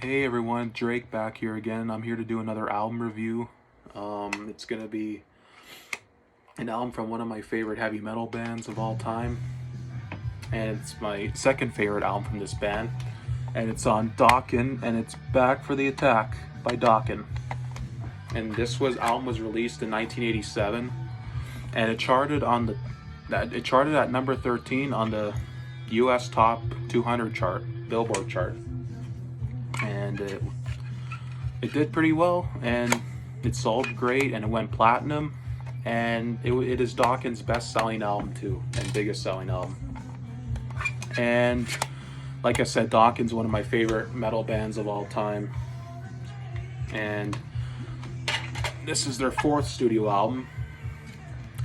Hey everyone, Drake back here again. I'm here to do another album review. It's gonna be an album from one of my favorite heavy metal bands of all time, and it's my second favorite album from this band. And it's on Dokken, and it's Back for the Attack by Dokken. And this album was released in 1987, and it charted at number 13 on the U.S. Top 200 chart, Billboard chart. And it did pretty well, and it sold great, and it went platinum, and it is Dokken's best-selling album too, and biggest selling album. And like I said, Dokken's one of my favorite metal bands of all time, and this is their fourth studio album,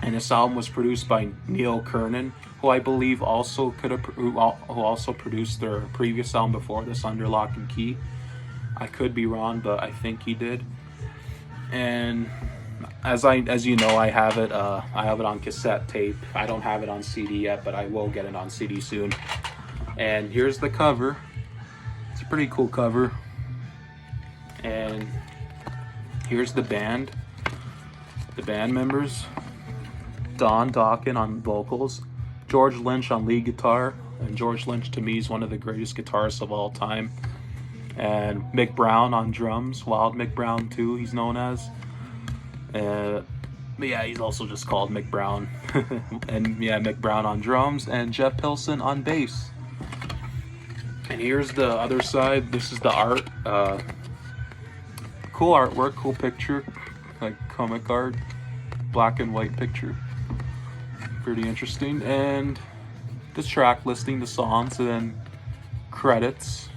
and this album was produced by Neil Kernon, who I believe also who also produced their previous album before this, Under Lock and Key. I could be wrong, but I think he did. And as you know, I have it on cassette tape. I don't have it on CD yet, but I will get it on CD soon. And here's the cover. It's a pretty cool cover. And here's the band members. Don Dokken on vocals, George Lynch on lead guitar, and George Lynch to me is one of the greatest guitarists of all time. And Mick Brown on drums, Wild Mick Brown too, he's known as. But yeah, he's also just called Mick Brown. And yeah, Mick Brown on drums, and Jeff Pilson on bass. And here's the other side. This is the art. Cool artwork, cool picture, like comic art, black and white picture. Pretty interesting. And the track listing, the songs, and then credits.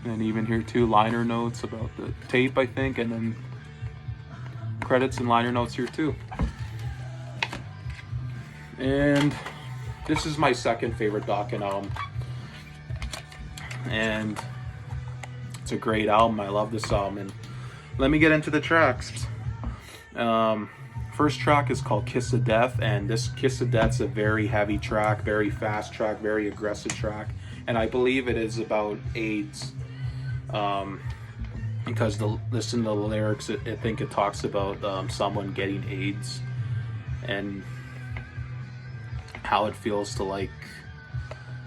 And even here too, liner notes about the tape, I think, and then credits and liner notes here too. And this is my second favorite Dokken album, and it's a great album. I love this album. And let me get into the tracks. First track is called Kiss of Death, and this Kiss of Death's a very heavy track, very fast track, very aggressive track, and I believe it is about AIDS. Because listen to the lyrics, I think it talks about someone getting AIDS and how it feels to like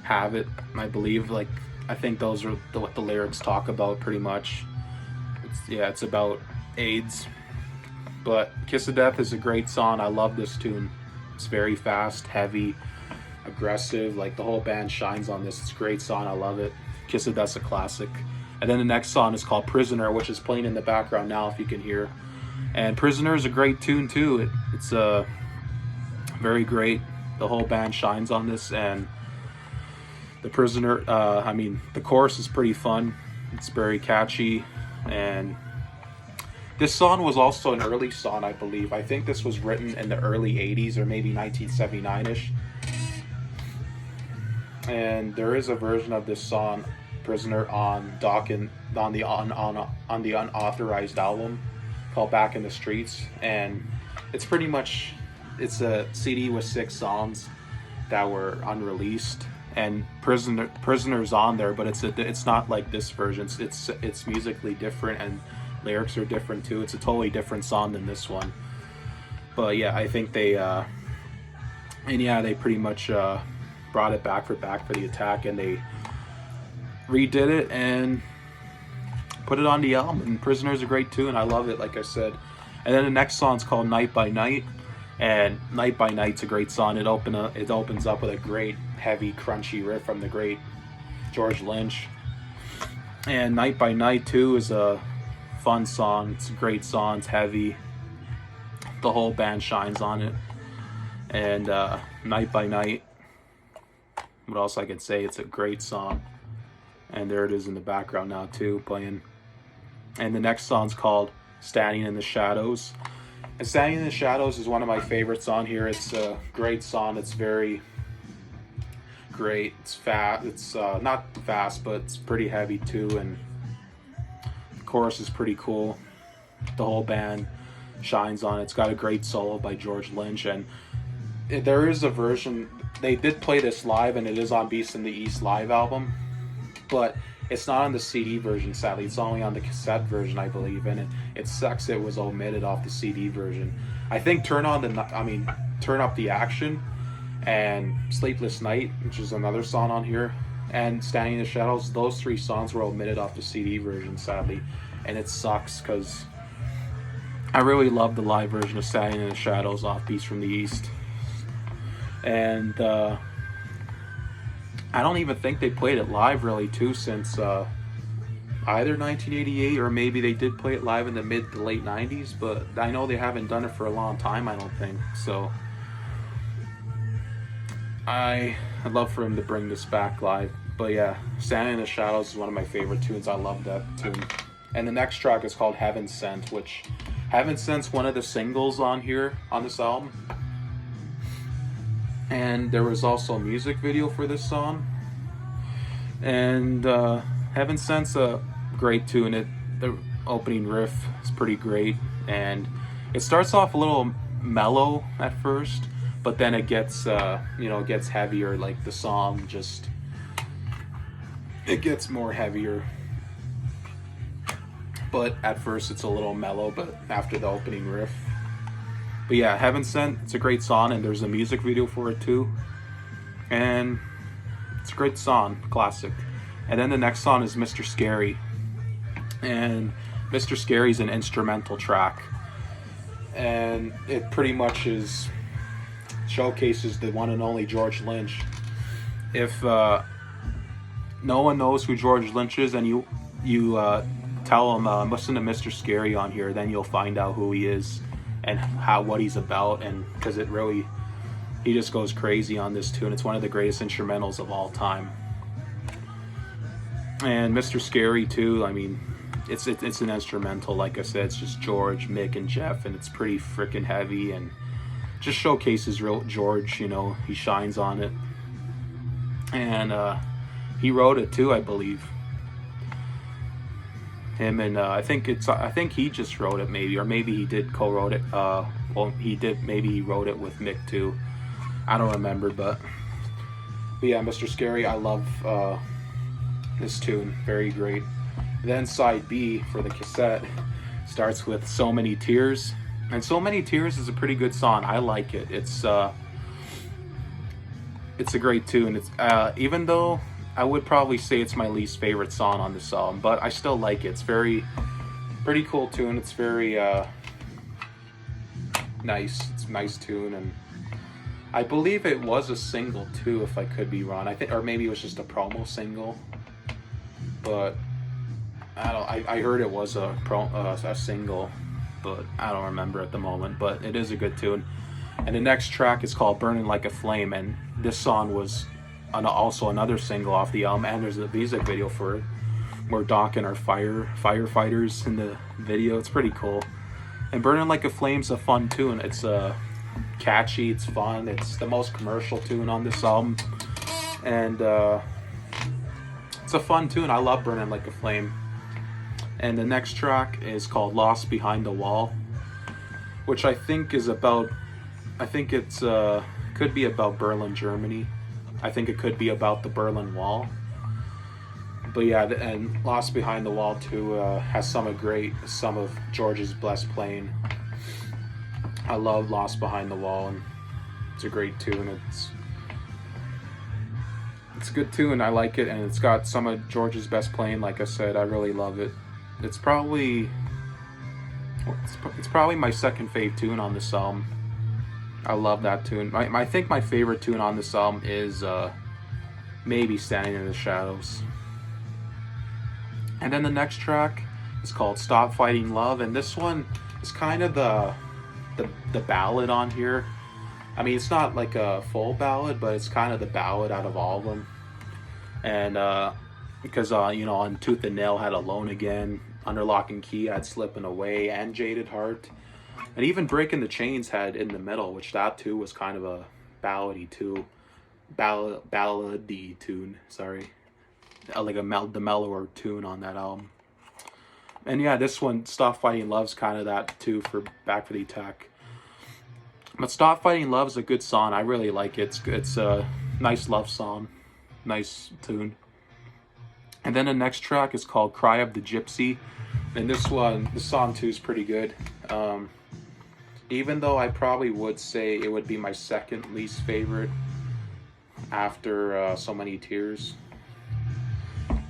have it. I believe, like, I think those are what the lyrics talk about pretty much. It's about AIDS. But Kiss of Death is a great song. I love this tune. It's very fast, heavy, aggressive. Like, the whole band shines on this. It's a great song. I love it. Kiss of Death's a classic. And then the next song is called Prisoner, which is playing in the background now, if you can hear. And Prisoner is a great tune too. It's very great. The whole band shines on this, and the Prisoner, the chorus is pretty fun. It's very catchy, and this song was also an early song, I believe. I think this was written in the early 80s or maybe 1979-ish. And there is a version of this song, Prisoner, on Dokken, on the unauthorized album called Back in the Streets, and it's a CD with 6 songs that were unreleased, and Prisoner's on there, but it's not like this version. It's musically different, and lyrics are different too. It's a totally different song than this one. But yeah, I think they pretty much brought it back for the Attack, and they redid it and put it on the album. And Prisoner's a great tune. I love it, like I said. And then the next song's called Night by Night, and Night by Night's a great song. It opens up with a great heavy crunchy riff from the great George Lynch. And Night by Night too is a fun song. It's a great song. It's heavy. The whole band shines on it. And Night by Night, what else I can say? It's a great song. And there it is in the background now too, playing. And the next song's called Standing in the Shadows. And Standing in the Shadows is one of my favorites on here. It's a great song. It's very great. It's fast. It's not fast, but it's pretty heavy too. And the chorus is pretty cool. The whole band shines on it. It's got a great solo by George Lynch. And there is a version, they did play this live, and it is on Beast in the East live album, but It's not on the CD version, sadly. It's only on the cassette version, I believe, and it sucks it was omitted off the CD version. I think Turn Up the Action and Sleepless Night, which is another song on here, and Standing in the Shadows, those 3 songs were omitted off the CD version, sadly. And it sucks because I really love the live version of Standing in the Shadows off Beast from the East. And I don't even think they played it live really too since either 1988 or maybe they did play it live in the mid to late 90s, but I know they haven't done it for a long time, I don't think. So I'd love for him to bring this back live. But yeah, Standing in the Shadows is one of my favorite tunes. I love that tune. And the next track is called Heaven Sent, which Heaven Sent's one of the singles on here on this album. And there was also a music video for this song. And Heaven Sent's a great tune. The opening riff is pretty great. And it starts off a little mellow at first, but then it gets, it gets heavier. Like the song it gets more heavier. But at first it's a little mellow, but after the opening riff. But yeah, Heaven Sent, it's a great song, and there's a music video for it too. And it's a great song, classic. And then the next song is Mr. Scary. And Mr. Scary is an instrumental track. And it pretty much showcases the one and only George Lynch. If no one knows who George Lynch is, and you tell them, listen to Mr. Scary on here, then you'll find out who he is and what he's about. And because he just goes crazy on this tune. It's one of the greatest instrumentals of all time. And Mr. Scary too, I mean, it's an instrumental, like I said. It's just George, Mick, and Jeff, and it's pretty freaking heavy and just showcases real George. He shines on it. And he wrote it too, I believe. Him and I think he just wrote it, maybe, or maybe he did co-wrote it. He did. Maybe he wrote it with Mick too. I don't remember, but yeah, Mr. Scary, I love this tune, very great. Then side B for the cassette starts with So Many Tears, and So Many Tears is a pretty good song. I like it. It's a great tune. It's even though I would probably say it's my least favorite song on this album, but I still like it. It's pretty cool tune. It's very nice. It's a nice tune, and I believe it was a single too, if I could be wrong. I think, or maybe it was just a promo single. But I heard it was a single, but I don't remember at the moment. But it is a good tune. And the next track is called Burning Like a Flame, and this song was also another single off the album, and there's a music video for it where Dokken are firefighters in the video. It's pretty cool. And Burning Like a Flame's a fun tune. It's catchy, it's fun, it's the most commercial tune on this album, and it's a fun tune. I love Burning Like a Flame. And the next track is called Lost Behind the Wall, which I think it's could be about Berlin, Germany. I think it could be about the Berlin Wall. But yeah, and Lost Behind the Wall too has some of George's best playing. I love Lost Behind the Wall, and it's a great tune. It's a good tune. I like it, and it's got some of George's best playing. Like I said, I really love it. It's probably my second fave tune on this album. I love that tune. I think my favorite tune on this album is maybe Standing in the Shadows. And then the next track is called Stop Fighting Love, and this one is kind of the ballad on here. I mean, it's not like a full ballad, but it's kind of the ballad out of all of them. And because on Tooth and Nail had Alone Again, Under Lock and Key had Slipping Away, and Jaded Heart. And even Breaking the Chains had In the Middle, which that too was kind of a ballady tune, sorry. Like the mellower tune on that album. And yeah, this one, Stop Fighting Love's kind of that too, for Back for the Attack. But Stop Fighting Love's a good song. I really like it. It's a nice love song. Nice tune. And then the next track is called Cry of the Gypsy. And this song too is pretty good. Even though I probably would say it would be my second least favorite after So Many Tears.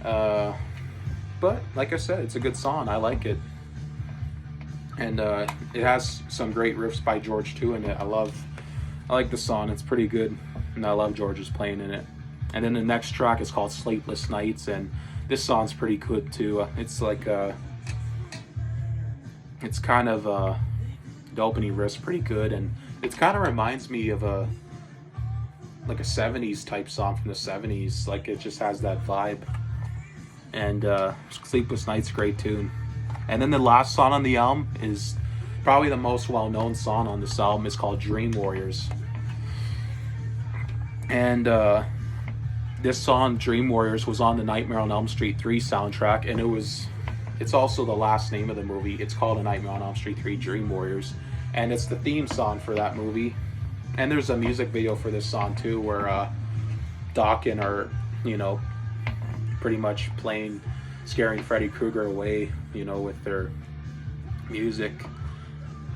But like I said, it's a good song. I like it. And it has some great riffs by George too in it. I like the song. It's pretty good. And I love George's playing in it. And then the next track is called Sleepless Nights. And this song's pretty good too. It's like it's kind of the opening riff's pretty good, and it kind of reminds me of like a 70s type song from the 70s. Like it just has that vibe. And Sleepless Nights, great tune. And then the last song on the album is probably the most well-known song on this album. It's called Dream Warriors. And this song, Dream Warriors, was on the Nightmare on Elm Street 3 soundtrack, and it's also the last name of the movie. It's called A Nightmare on Elm Street 3 Dream Warriors. And it's the theme song for that movie. And there's a music video for this song too, where Dokken are, pretty much scaring Freddy Krueger away, with their music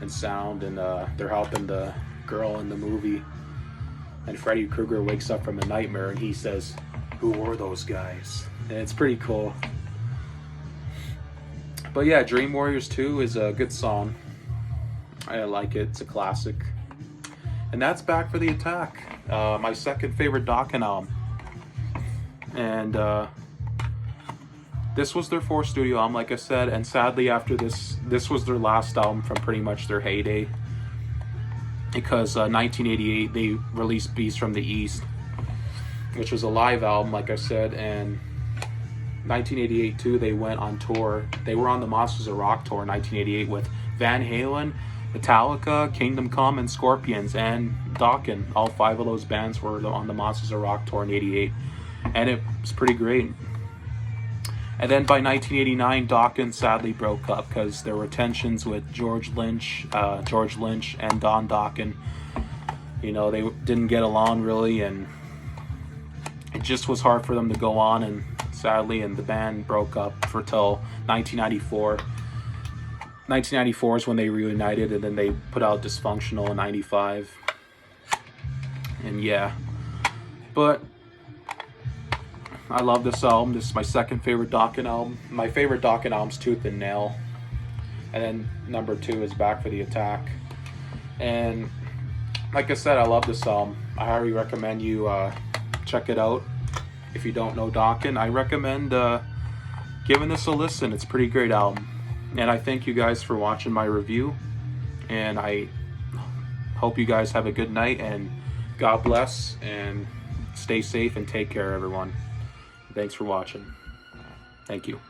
and sound. And they're helping the girl in the movie. And Freddy Krueger wakes up from a nightmare and he says, "Who were those guys?" And it's pretty cool. But yeah, Dream Warriors 2 is a good song. I like it. It's a classic. And that's Back for the Attack, my second favorite Dokken album. And this was their fourth studio album, like I said. And sadly, after this was their last album from pretty much their heyday. Because 1988, they released Beast from the East, which was a live album, like I said. And 1988 too, they went on tour. They were on the Monsters of Rock tour in 1988 with Van Halen, Metallica, Kingdom Come, and Scorpions, and Dokken. All 5 of those bands were on the Monsters of Rock tour in 88, and it was pretty great. And then by 1989, Dokken sadly broke up because there were tensions with George Lynch and Don Dokken. They didn't get along really, and it just was hard for them to go on. And sadly, and the band broke up till 1994. 1994 is when they reunited, and then they put out Dysfunctional in 95. And yeah, but I love this album. This is my second favorite Dokken album. My favorite Dokken album is Tooth and Nail. And then number 2 is Back for the Attack. And like I said, I love this album. I highly recommend you check it out. If you don't know Dokken, I recommend giving this a listen. It's a pretty great album. And I thank you guys for watching my review. And I hope you guys have a good night. And God bless. And stay safe and take care, everyone. Thanks for watching. Thank you.